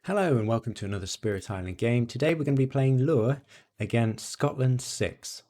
Hello and welcome to another Spirit Island game. Today we're going to be playing Lure against Scotland 6.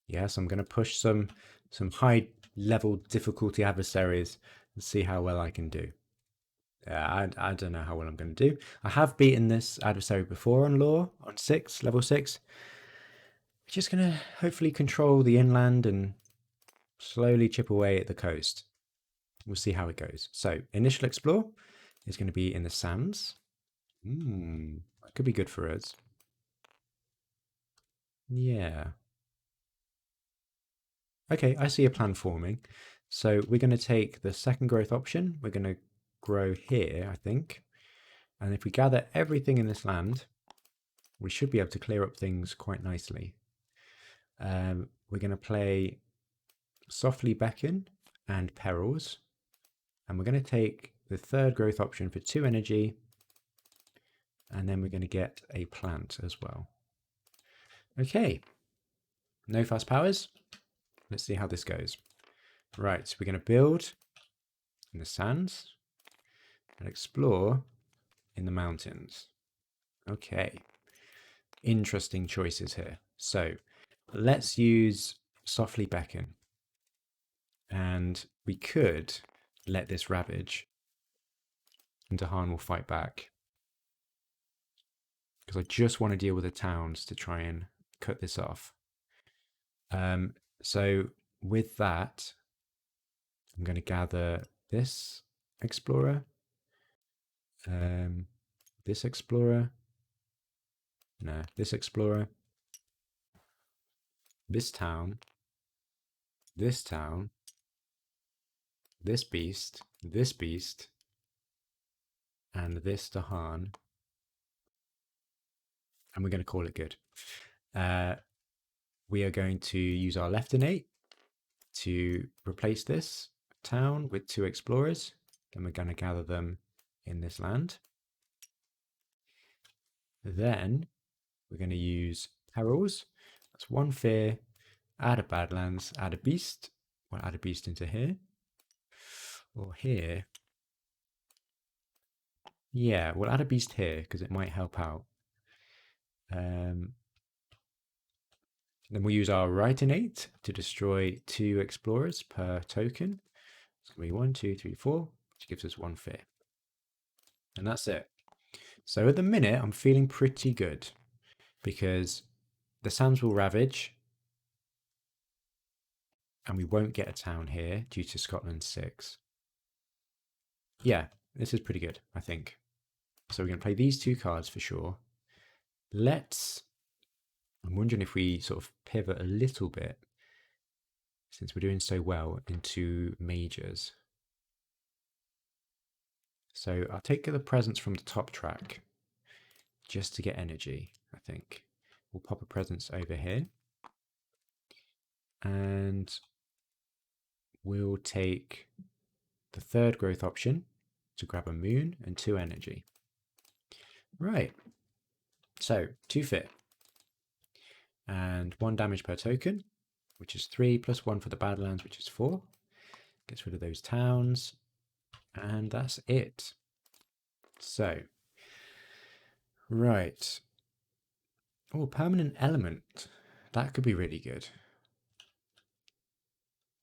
Yes, I'm going to push some high level difficulty adversaries and see how well I can do. I don't know how well I'm going to do. I have beaten this adversary before on Lure on level 6. We're just going to hopefully control the inland and slowly chip away at the coast. We'll see how it goes. So, initial explore is going to be in the sands. That could be good for us. Yeah. Okay, I see a plan forming. So we're going to take the second growth option. We're going to grow here, I think. And if we gather everything in this land, we should be able to clear up things quite nicely. We're going to play Softly Beckon and Perils. And we're going to take the third growth option for 2 energy. And then we're going to get a plant as well. Okay, no fast powers. Let's see how this goes. Right, so we're going to build in the sands and explore in the mountains. Okay, interesting choices here. So let's use Softly Beckon. And we could let this ravage and Dahan will fight back. Because I just want to deal with the towns to try and cut this off. So with that, I'm going to gather this explorer, this explorer, no, this explorer, this town, this town, this beast, and this Dahan, and we're going to call it good. We are going to use our left innate to replace this town with 2 explorers. Then we're going to gather them in this land. Then we're going to use Perils. That's 1 fear, add a Badlands, add a beast. We'll add a beast into here. Or here. Yeah, we'll add a beast here because it might help out. Then we'll use our right innate to destroy 2 explorers per token. It's going to be 1, 2, 3, 4, which gives us 1 fear. And that's it. So at the minute, I'm feeling pretty good because the sands will ravage and we won't get a town here due to Scotland 6. Yeah, this is pretty good, I think. So we're going to play these 2 cards for sure. I'm wondering if we sort of pivot a little bit, since we're doing so well, into majors. So I'll take the presence from the top track just to get energy, I think. We'll pop a presence over here. And we'll take the third growth option to grab a moon and 2 energy. Right. So 2 fit. And 1 damage per token, which is 3, plus 1 for the Badlands, which is 4. Gets rid of those towns. And that's it. So, right. Oh, permanent element. That could be really good.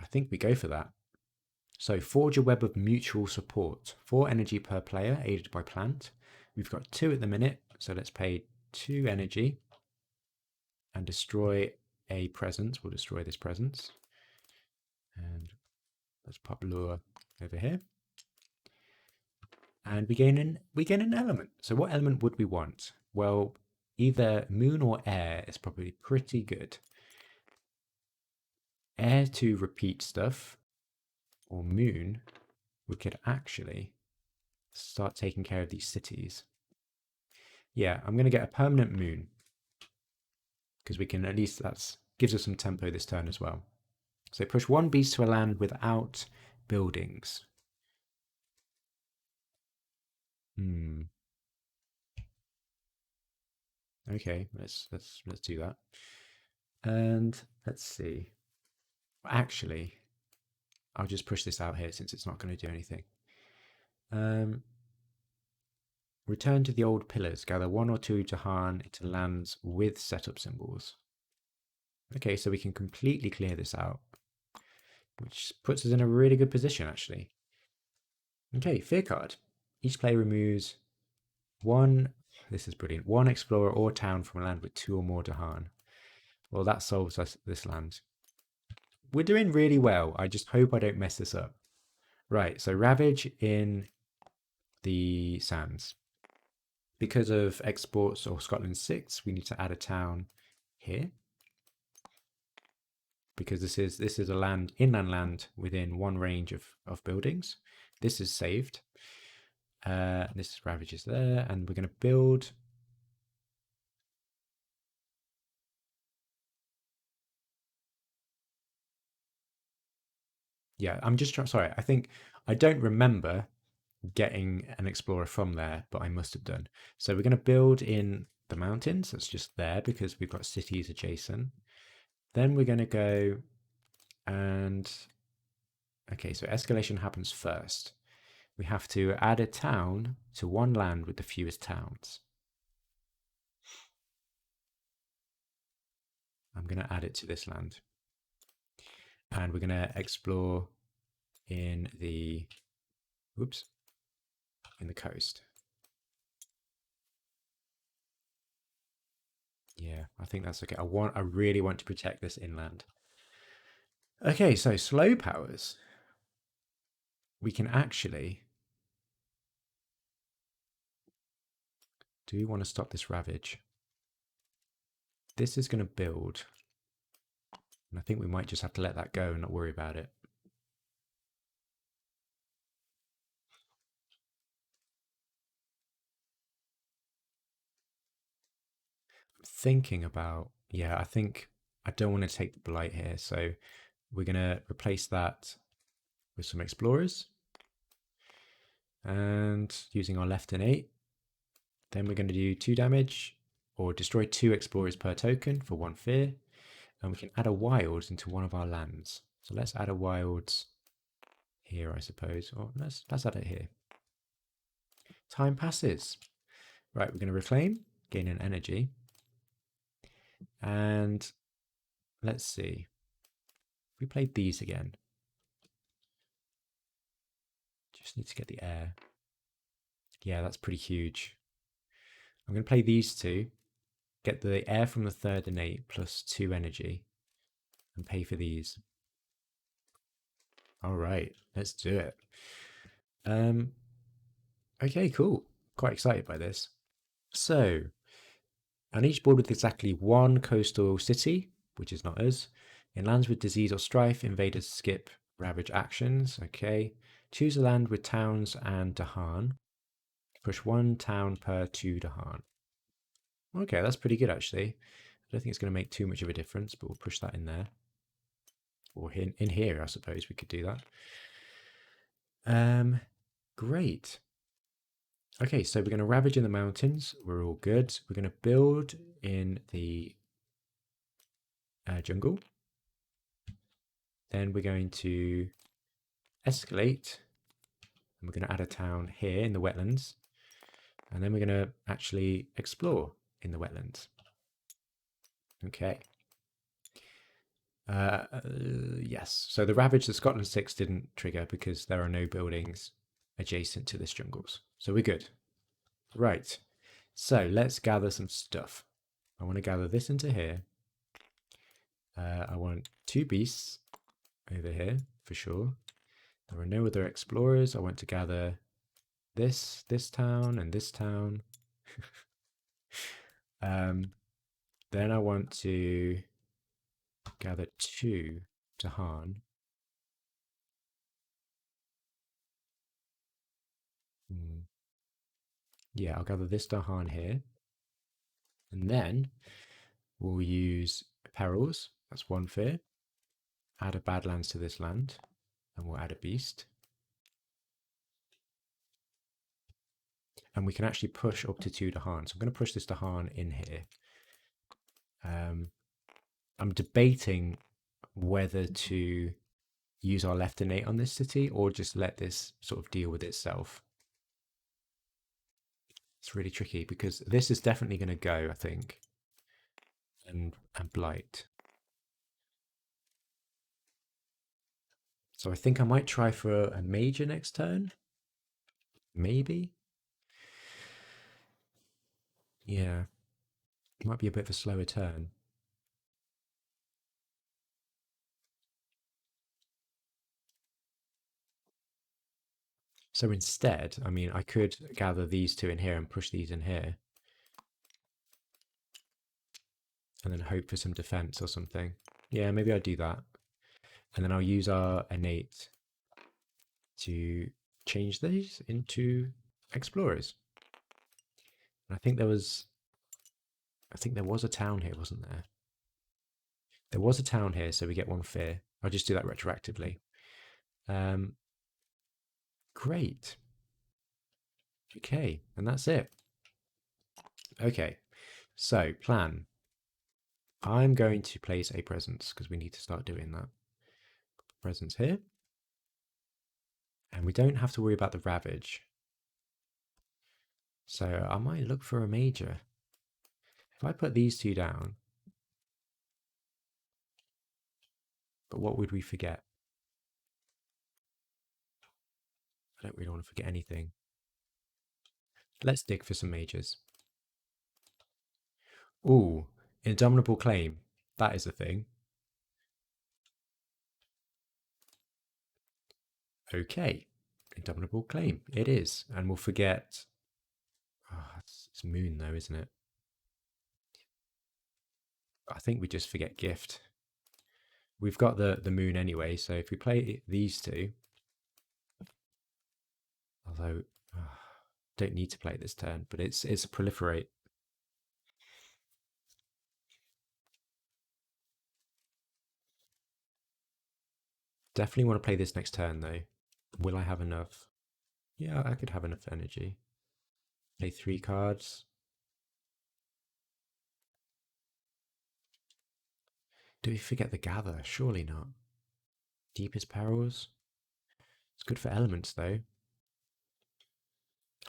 I think we go for that. So, forge a web of mutual support. 4 energy per player, aided by plant. We've got 2 at the minute, so let's pay 2 energy and destroy a presence. We'll destroy this presence. And let's pop Lure over here. And we gain an element. So what element would we want? Well, either moon or air is probably pretty good. Air to repeat stuff, or moon, we could actually start taking care of these cities. Yeah, I'm going to get a permanent moon because we can, at least that gives us some tempo this turn as well. So push 1 beast to a land without buildings. Okay, let's do that. And let's see. Actually, I'll just push this out here since it's not going to do anything. Return to the old pillars. Gather 1 or 2 Dahan into lands with setup symbols. Okay, so we can completely clear this out, which puts us in a really good position, actually. Okay, fear card. Each player removes 1, this is brilliant, 1 explorer or town from a land with 2 or more Dahan. Well, that solves us this land. We're doing really well. I just hope I don't mess this up. Right, so Ravage in the Sands. Because of exports or Scotland 6, we need to add a town here. Because this is a land, inland land within 1 range of buildings. This is saved. This Ravage is there, and we're going to build. Yeah, I'm just trying. Sorry, I don't remember getting an explorer from there, but I must have done. So we're going to build in the mountains. That's just there because we've got cities adjacent. Then we're going to go and okay, so escalation happens first. We have to add a town to 1 land with the fewest towns. I'm going to add it to this land. And we're going to explore in the, oops, in the coast. Yeah, I think that's okay. I really want to protect this inland. Okay, so slow powers. We can actually, do we want to stop this Ravage? This is going to build. And I think we might just have to let that go and not worry about it. I'm thinking about, yeah, I think I don't want to take the Blight here. So we're going to replace that with some Explorers. And using our left and 8. Then we're going to do 2 damage or destroy 2 Explorers per token for 1 fear. And we can add a Wilds into 1 of our lands. So let's add a Wilds here, I suppose. Or let's add it here. Time passes. Right, we're going to reclaim, gain an energy. And let's see. If we played these again. Just need to get the air. Yeah, that's pretty huge. I'm going to play these 2. Get the air from the 3rd and 8 plus 2 energy. And pay for these. All right, let's do it. Okay, cool. Quite excited by this. So, on each board with exactly 1 coastal city, which is not us, in lands with disease or strife, invaders skip Ravage actions. Okay. Choose a land with towns and Dahan. Push 1 town per 2 Dahan. Okay, that's pretty good actually. I don't think it's going to make too much of a difference, but we'll push that in there. Or in here, I suppose we could do that. Great. Okay, so we're going to Ravage in the mountains. We're all good. We're going to build in the jungle. Then we're going to escalate. And we're going to add a town here in the wetlands. And then we're going to actually explore in the wetlands. Okay. Yes. So the Ravage, the Scotland 6 didn't trigger because there are no buildings adjacent to this jungles. So we're good. Right. So let's gather some stuff. I want to gather this into here. I want 2 beasts over here for sure. There are no other explorers. I want to gather this town and this town. Then I want to gather 2 Dahan. Yeah, I'll gather this Dahan here. And then we'll use perils. That's 1 fear. Add a Badlands to this land. And we'll add a beast. And we can actually push up to 2 Dahan. So I'm going to push this Dahan in here. I'm debating whether to use our left innate on this city or just let this sort of deal with itself. It's really tricky because this is definitely going to go, I think. And blight. So I think I might try for a major next turn. Maybe. Yeah. It might be a bit of a slower turn. So instead, I mean, I could gather these two in here and push these in here. And then hope for some defense or something. Yeah, maybe I'll do that. And then I'll use our innate to change these into explorers. And I think there was a town here, wasn't there? There was a town here, so we get one fear. I'll just do that retroactively. Great. Okay, and that's it. Okay, so plan. I'm going to place a presence because we need to start doing that. Presence here. And we don't have to worry about the ravage. So I might look for a major. If I put these two down, but what would we forget? I don't really want to forget anything. Let's dig for some majors. Ooh, Indomitable Claim. That is a thing. Okay, Indomitable Claim. It is. And we'll forget... Oh, it's Moon though, isn't it? I think we just forget Gift. We've got the Moon anyway, so if we play these two... Although, don't need to play this turn, but it's a Proliferate. Definitely want to play this next turn though. Will I have enough? Yeah, I could have enough energy. Play 3 cards. Do we forget the Gather? Surely not. Deepest Perils? It's good for elements though.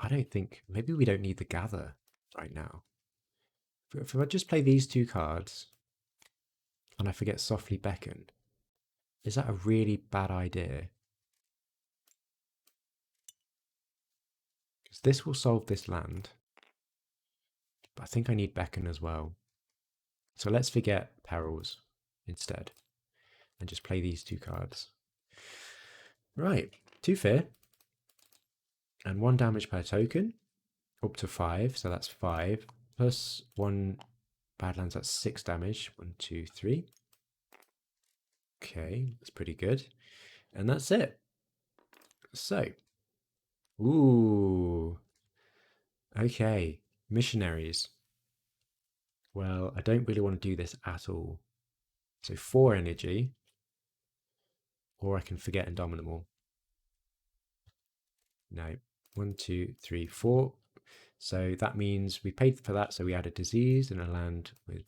I don't think... Maybe we don't need the Gather right now. If I just play these 2 cards and I forget Softly Beckon, is that a really bad idea? Because this will solve this land. But I think I need Beckon as well. So let's forget Perils instead. And just play these 2 cards. Right, 2 fear. And 1 damage per token. Up to 5, so that's 5. Plus 1 Badlands, that's 6 damage. 1, 2, 3. Okay, that's pretty good. And that's it. So, ooh. Okay, missionaries. Well, I don't really want to do this at all. So 4 energy, or I can forget Indomitable. No, 1, 2, 3, 4. So that means we paid for that, so we added disease and a land with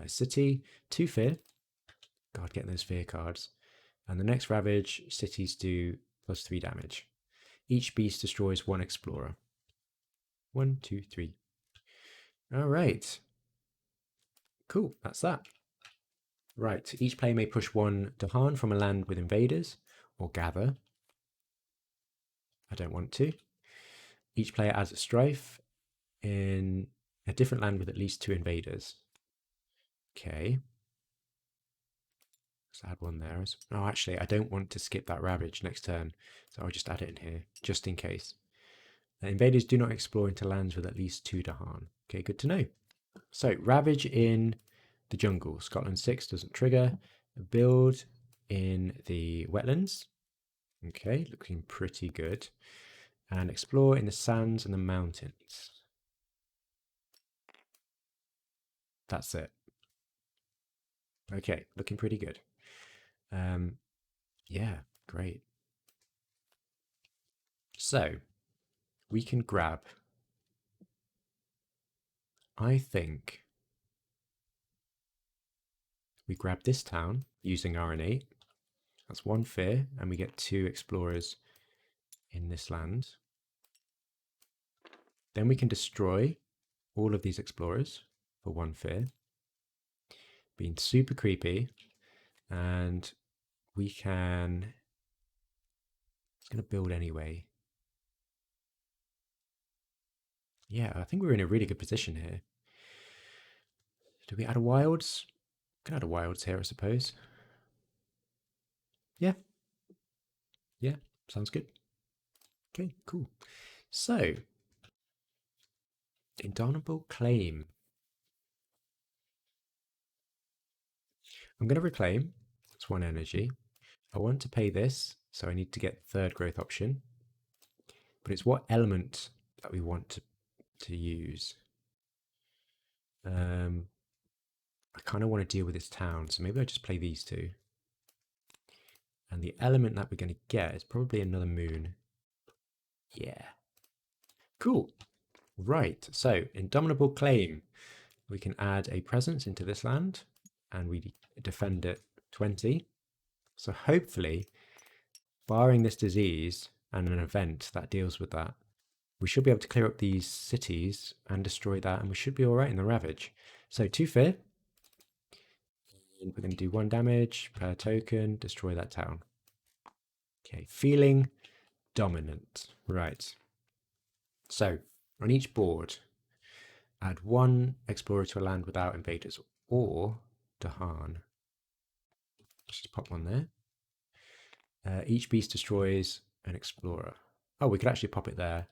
city, 2 fear. God, getting those fear cards. And the next ravage, cities do plus 3 damage. Each beast destroys 1 explorer. 1, 2, 3. All right. Cool, that's that. Right, each player may push 1 Dahan from a land with invaders, or gather. I don't want to. Each player adds a strife in a different land with at least 2 invaders. Okay. Let's add 1 there. Oh, actually, I don't want to skip that ravage next turn, so I'll just add it in here, just in case. Invaders do not explore into lands with at least 2 Dahan. Okay, good to know. So, ravage in the jungle. Scotland 6 doesn't trigger. Build in the wetlands. Okay, looking pretty good. And explore in the sands and the mountains. That's it. Okay, looking pretty good. Yeah, great. So, we can grab, I think, we grab this town using our innate. That's 1 fear, and we get 2 explorers in this land. Then we can destroy all of these explorers for 1 fear. Being super creepy. And we can... It's going to build anyway. Yeah, I think we're in a really good position here. Do we add a wilds? Can add a wilds here, I suppose. Yeah. Yeah, sounds good. Okay, cool. So, Indomitable Claim. I'm going to reclaim. That's 1 energy. I want to pay this, so I need to get 3rd growth option. But it's what element that we want to use. I kind of want to deal with this town, so maybe I just play these 2. And the element that we're going to get is probably another moon. Yeah. Cool. Right, so Indomitable Claim. We can add a presence into this land, and we defend it 20. So hopefully, barring this disease and an event that deals with that, we should be able to clear up these cities and destroy that, and we should be all right in the Ravage. So 2 fear. We're going to do 1 damage per token, destroy that town. Okay, feeling dominant. Right. So on each board, add 1 explorer to a land without invaders or Dahan. Just pop 1 there. Each beast destroys an explorer. Oh, we could actually pop it there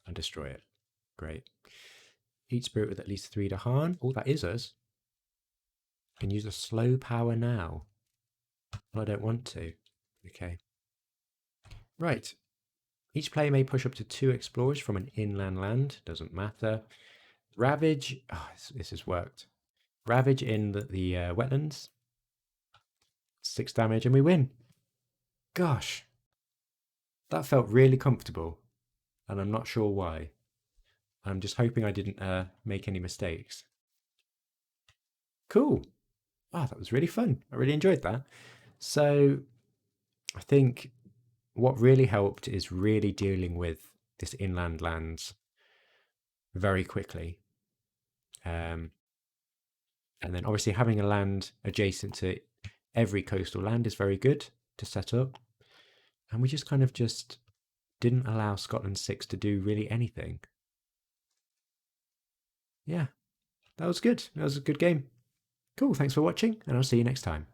and destroy it. Great. Each spirit with at least 3 Dahan. Oh, that is us. Can use a slow power now. Well, I don't want to. Okay. Right. Each player may push up to 2 explorers from an inland land. Doesn't matter. Ravage. Oh, this has worked. Ravage in the wetlands. 6 damage and we win. Gosh. That felt really comfortable. And I'm not sure why. I'm just hoping I didn't make any mistakes. Cool. Oh, that was really fun. I really enjoyed that. So I think what really helped is really dealing with this inland lands very quickly. And then obviously having a land adjacent to every coastal land is very good to set up. And we just kind of just didn't allow Scotland 6 to do really anything. Yeah, that was good. That was a good game. Cool, thanks for watching, and I'll see you next time.